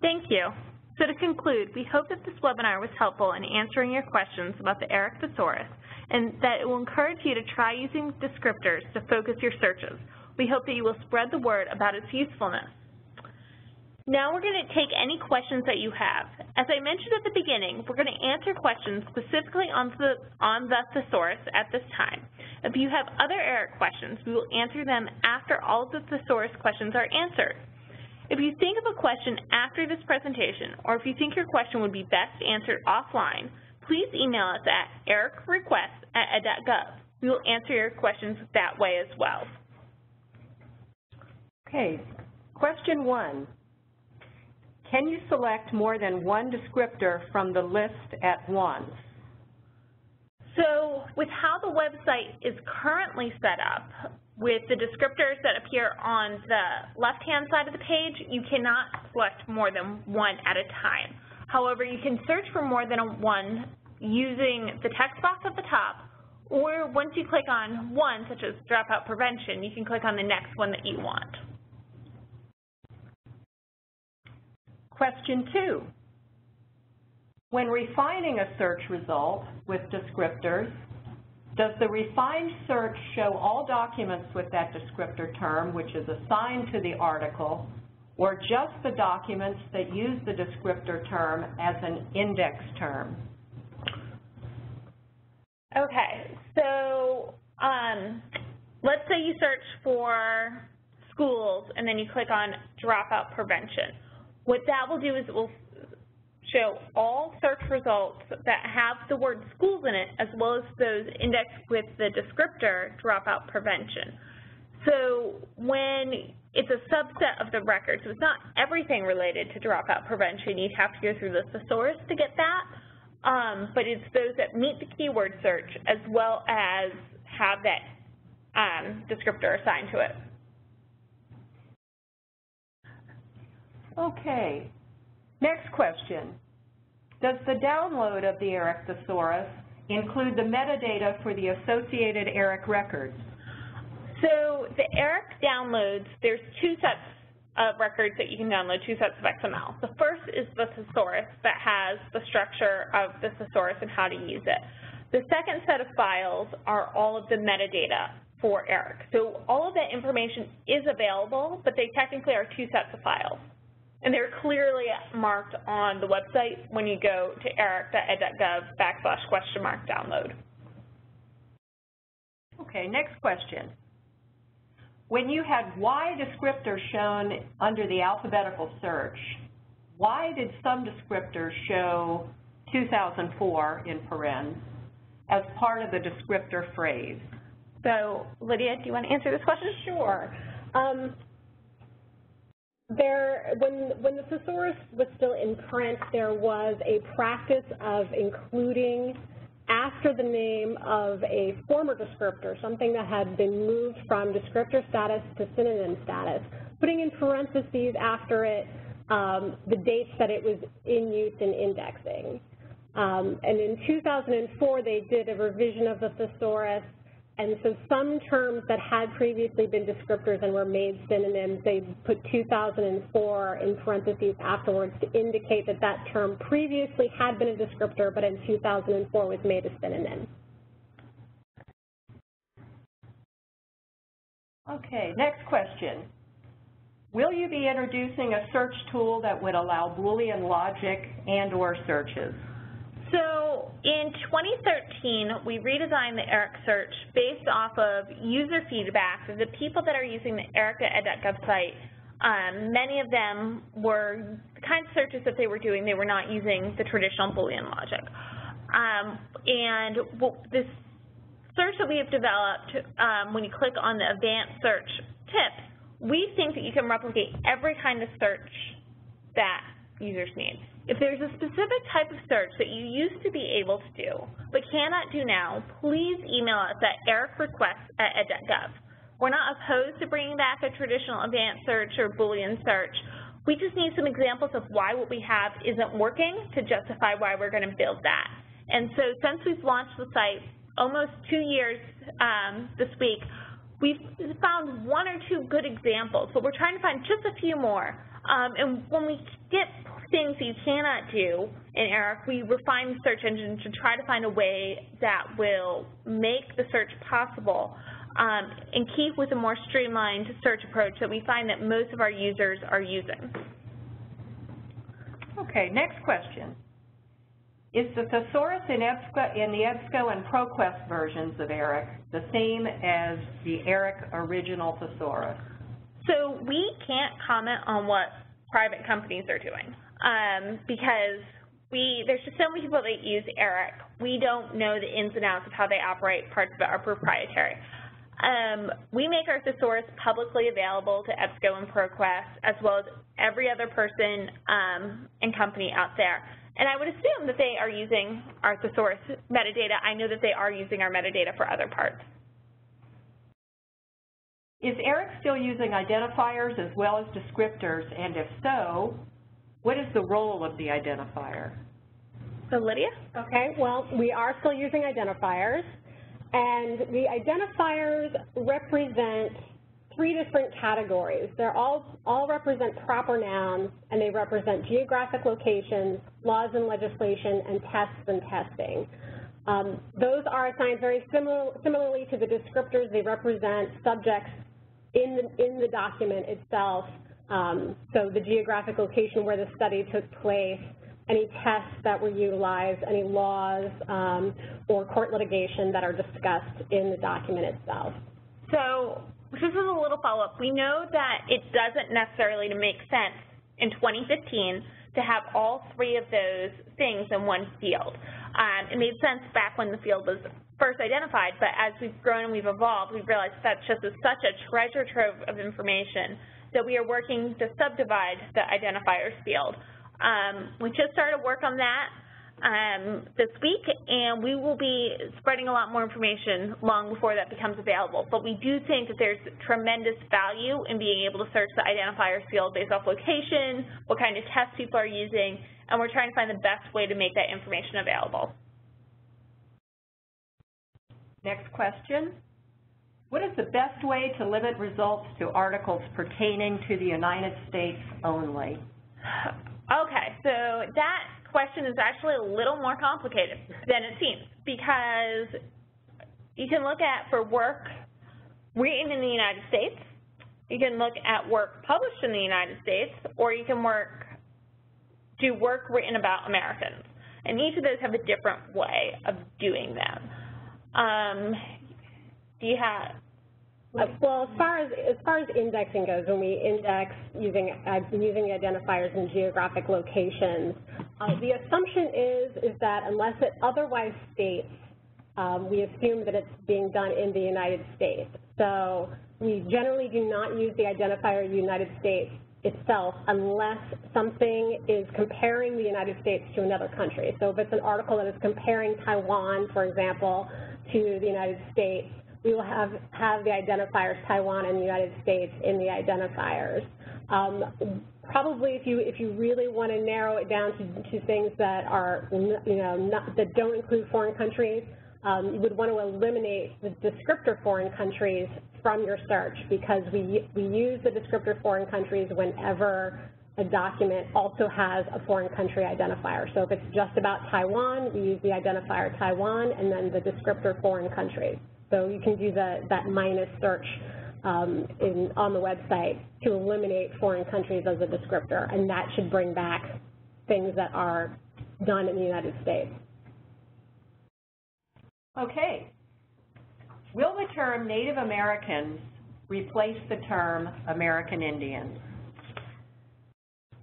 Thank you. So to conclude, we hope that this webinar was helpful in answering your questions about the ERIC Thesaurus and that it will encourage you to try using descriptors to focus your searches. We hope that you will spread the word about its usefulness. Now we're going to take any questions that you have. As I mentioned at the beginning, we're going to answer questions specifically on the thesaurus at this time. If you have other ERIC questions, we will answer them after all of the thesaurus questions are answered. If you think of a question after this presentation, or if you think your question would be best answered offline, please email us at ericrequests@ed.gov. We will answer your questions that way as well. Okay, question 1. Can you select more than one descriptor from the list at once? So with how the website is currently set up, with the descriptors that appear on the left-hand side of the page, you cannot select more than one at a time. However, you can search for more than one using the text box at the top, or once you click on one, such as dropout prevention, you can click on the next one that you want. Question 2. When refining a search result with descriptors, does the refined search show all documents with that descriptor term, which is assigned to the article, or just the documents that use the descriptor term as an index term? Okay, so let's say you search for schools and then you click on dropout prevention. What that will do is it will show all search results that have the word schools in it, as well as those indexed with the descriptor dropout prevention. So when it's a subset of the record, so it's not everything related to dropout prevention, you'd have to go through the thesaurus to get that, but it's those that meet the keyword search as well as have that descriptor assigned to it. Okay, next question. Does the download of the ERIC Thesaurus include the metadata for the associated ERIC records? So the ERIC downloads, there's two sets of records that you can download, two sets of XML. The first is the thesaurus that has the structure of the thesaurus and how to use it. The second set of files are all of the metadata for ERIC. So all of that information is available, but they technically are two sets of files. And they're clearly marked on the website when you go to eric.ed.gov/download. Okay, next question. When you had Y descriptors shown under the alphabetical search, why did some descriptors show 2004 in parens as part of the descriptor phrase? So, Lydia, do you want to answer this question? Sure. When the thesaurus was still in print, there was a practice of including after the name of a former descriptor, something that had been moved from descriptor status to synonym status, putting in parentheses after it the dates that it was in use in indexing. And in 2004, they did a revision of the thesaurus, and so some terms that had previously been descriptors and were made synonyms, they put 2004 in parentheses afterwards to indicate that that term previously had been a descriptor, but in 2004 was made a synonym. Okay, next question. Will you be introducing a search tool that would allow Boolean logic and/or searches? So in 2013, we redesigned the ERIC search based off of user feedback of the people that are using the eric.ed.gov site. Many of them were the kinds of searches that they were doing, they were not using the traditional Boolean logic. And this search that we have developed, when you click on the advanced search tips, we think that you can replicate every kind of search that users need. If there's a specific type of search that you used to be able to do but cannot do now, please email us at ericrequests@ed.gov. We're not opposed to bringing back a traditional advanced search or Boolean search. We just need some examples of why what we have isn't working to justify why we're going to build that. And so since we've launched the site almost 2 years this week, we've found 1 or 2 good examples, but we're trying to find just a few more. And when we get things you cannot do in ERIC, we refine the search engine to try to find a way that will make the search possible and keep with a more streamlined search approach that we find that most of our users are using. Okay, next question. Is the thesaurus in the EBSCO and ProQuest versions of ERIC the same as the ERIC original thesaurus? So we can't comment on what private companies are doing because there's just so many people that use ERIC. We don't know the ins and outs of how they operate. Parts of it are proprietary. We make our thesaurus publicly available to EBSCO and ProQuest, as well as every other person and company out there. And I would assume that they are using our thesaurus metadata. I know that they are using our metadata for other parts. Is ERIC still using identifiers as well as descriptors, and if so, what is the role of the identifier? So Lydia? Okay, well, we are still using identifiers, and the identifiers represent 3 different categories. They're all represent proper nouns, and they represent geographic locations, laws and legislation, and tests and testing. Those are assigned very similarly to the descriptors. They represent subjects in the document itself. So the geographic location where the study took place, any tests that were utilized, any laws or court litigation that are discussed in the document itself. So this is a little follow-up. We know that it doesn't necessarily make sense in 2015 to have all 3 of those things in one field. It made sense back when the field was first identified, but as we've grown and we've evolved, we've realized that's just such a treasure trove of information that we are working to subdivide the identifiers field. We just started work on that this week, and we will be spreading a lot more information long before that becomes available. But we do think that there's tremendous value in being able to search the identifiers field based off location, what kind of tests people are using, and we're trying to find the best way to make that information available. Next question. What is the best way to limit results to articles pertaining to the United States only? Okay, so that question is actually a little more complicated than it seems, because you can look at for work written in the United States, you can look at work published in the United States, or you can do work written about Americans. And each of those have a different way of doing them. Do you have? Well, as far as indexing goes, when we index using the identifiers in geographic locations, the assumption is that unless it otherwise states, we assume that it's being done in the United States. So we generally do not use the identifier United States itself unless something is comparing the United States to another country. So if it's an article that is comparing Taiwan, for example, to the United States, we will have the identifiers Taiwan and the United States in the identifiers. Probably if you really want to narrow it down to things that are, that don't include foreign countries, you would want to eliminate the descriptor foreign countries from your search, because we use the descriptor foreign countries whenever a document also has a foreign country identifier. So if it's just about Taiwan, we use the identifier Taiwan and then the descriptor foreign countries. So you can do that minus search on the website to eliminate foreign countries as a descriptor, and that should bring back things that are done in the United States. Okay. Will the term Native Americans replace the term American Indians?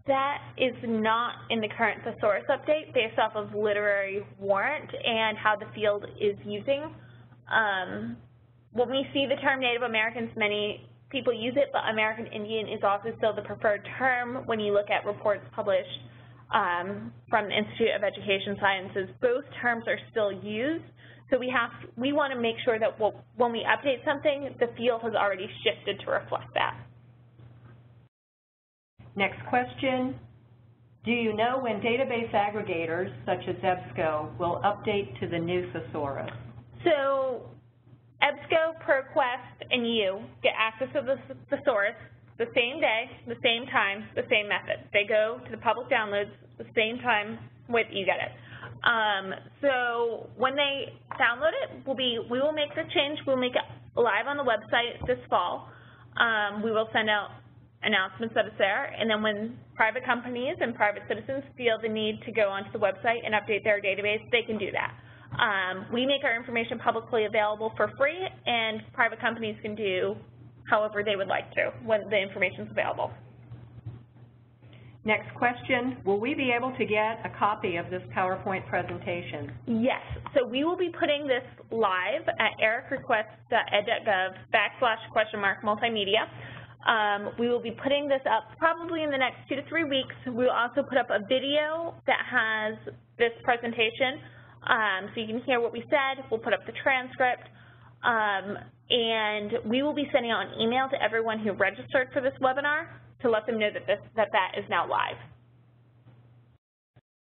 That is not in the current thesaurus update based off of literary warrant and how the field is using. When we see the term Native Americans, many people use it, but American Indian is also still the preferred term when you look at reports published from the Institute of Education Sciences. Both terms are still used, so we want to make sure that when we update something, the field has already shifted to reflect that. Next question. Do you know when database aggregators, such as EBSCO, will update to the new thesaurus? So EBSCO, ProQuest, and you get access to the thesaurus the same day, the same time, the same method. They go to the public downloads the same time with eGedIt. So when they download it, we will make the change. We'll make it live on the website this fall. We will send out announcements that it's there, and then when private companies and private citizens feel the need to go onto the website and update their database, they can do that. We make our information publicly available for free, and private companies can do however they would like to when the information is available. Next question, will we be able to get a copy of this PowerPoint presentation? Yes, so we will be putting this live at ericrequest.ed.gov/multimedia. We will be putting this up probably in the next 2 to 3 weeks. We will also put up a video that has this presentation, so you can hear what we said. We'll put up the transcript, and we will be sending out an email to everyone who registered for this webinar to let them know that that is now live.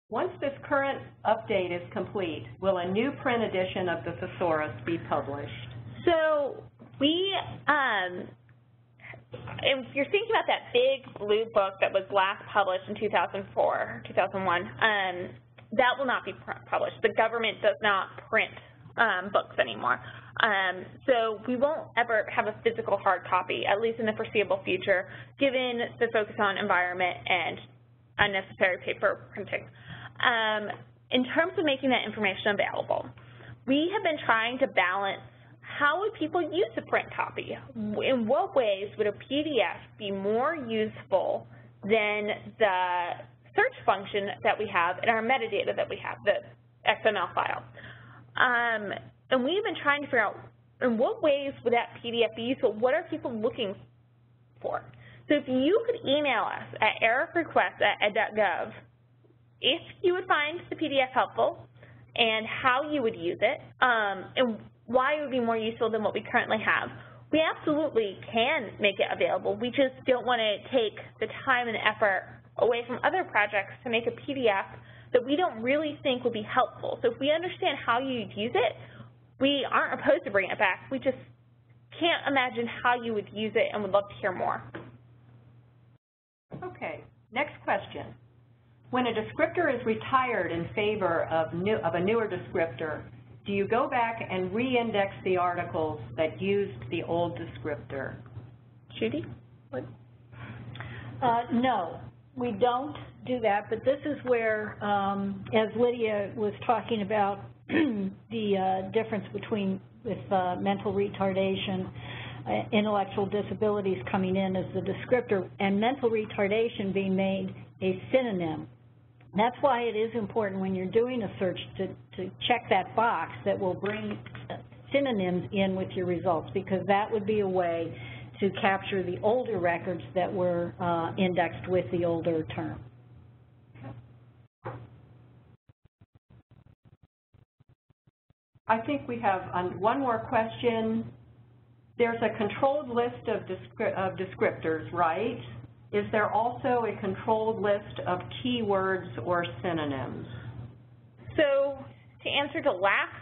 Once this current update is complete, will a new print edition of the Thesaurus be published? So we, if you're thinking about that big blue book that was last published in 2004, 2001, that will not be published. The government does not print books anymore. So we won't ever have a physical hard copy, at least in the foreseeable future, given the focus on environment and unnecessary paper printing. In terms of making that information available, we have been trying to balance how would people use a print copy? In what ways would a PDF be more useful than the search function that we have in our metadata that we have, the XML file? And we've been trying to figure out in what ways would that PDF be useful? What are people looking for? So if you could email us at ericrequest@ed.gov if you would find the PDF helpful and how you would use it, and why it would be more useful than what we currently have, we absolutely can make it available. We just don't want to take the time and effort away from other projects to make a PDF that we don't really think would be helpful. So if we understand how you'd use it, we aren't opposed to bringing it back. We just can't imagine how you would use it and would love to hear more. Okay, next question. When a descriptor is retired in favor of a newer descriptor, do you go back and re-index the articles that used the old descriptor? Judy? What? No, we don't do that, but this is where, as Lydia was talking about, the difference between with mental retardation, intellectual disabilities coming in as the descriptor, and mental retardation being made a synonym. That's why it is important when you're doing a search to check that box that will bring synonyms in with your results, because that would be a way to capture the older records that were indexed with the older term. I think we have one more question. There's a controlled list of descriptors, right? Is there also a controlled list of keywords or synonyms? So to answer the last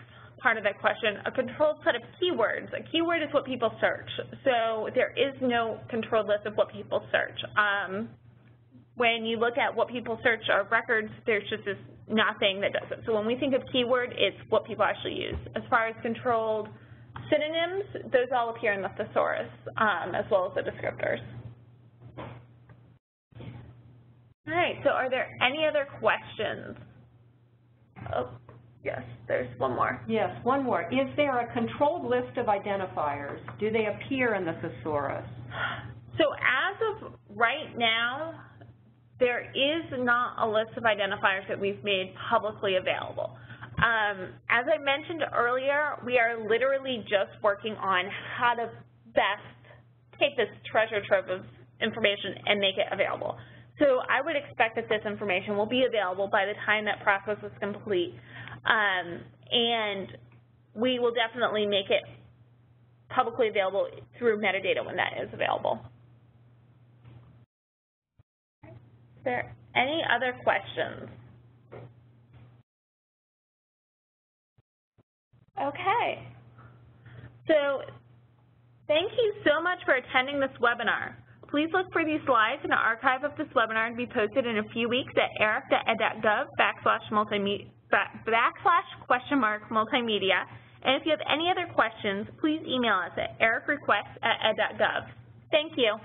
part of that question, a controlled set of keywords. A keyword is what people search. So there is no controlled list of what people search. When you look at what people search our records, there's just nothing that does it. So when we think of keyword, it's what people actually use. As far as controlled synonyms, those all appear in the thesaurus, as well as the descriptors. All right, so are there any other questions? Oh, yes, there's one more. Yes, one more. Is there a controlled list of identifiers? Do they appear in the thesaurus? So as of right now, there is not a list of identifiers that we've made publicly available. As I mentioned earlier, we are literally just working on how to best take this treasure trove of information and make it available. So I would expect that this information will be available by the time that process is complete, and we will definitely make it publicly available through metadata when that is available. Is there any other questions? Okay. So thank you so much for attending this webinar. Please look for these slides and an archive of this webinar to be posted in a few weeks at eric.ed.gov/multimedia. And if you have any other questions, please email us at ericrequests@ed.gov. Thank you.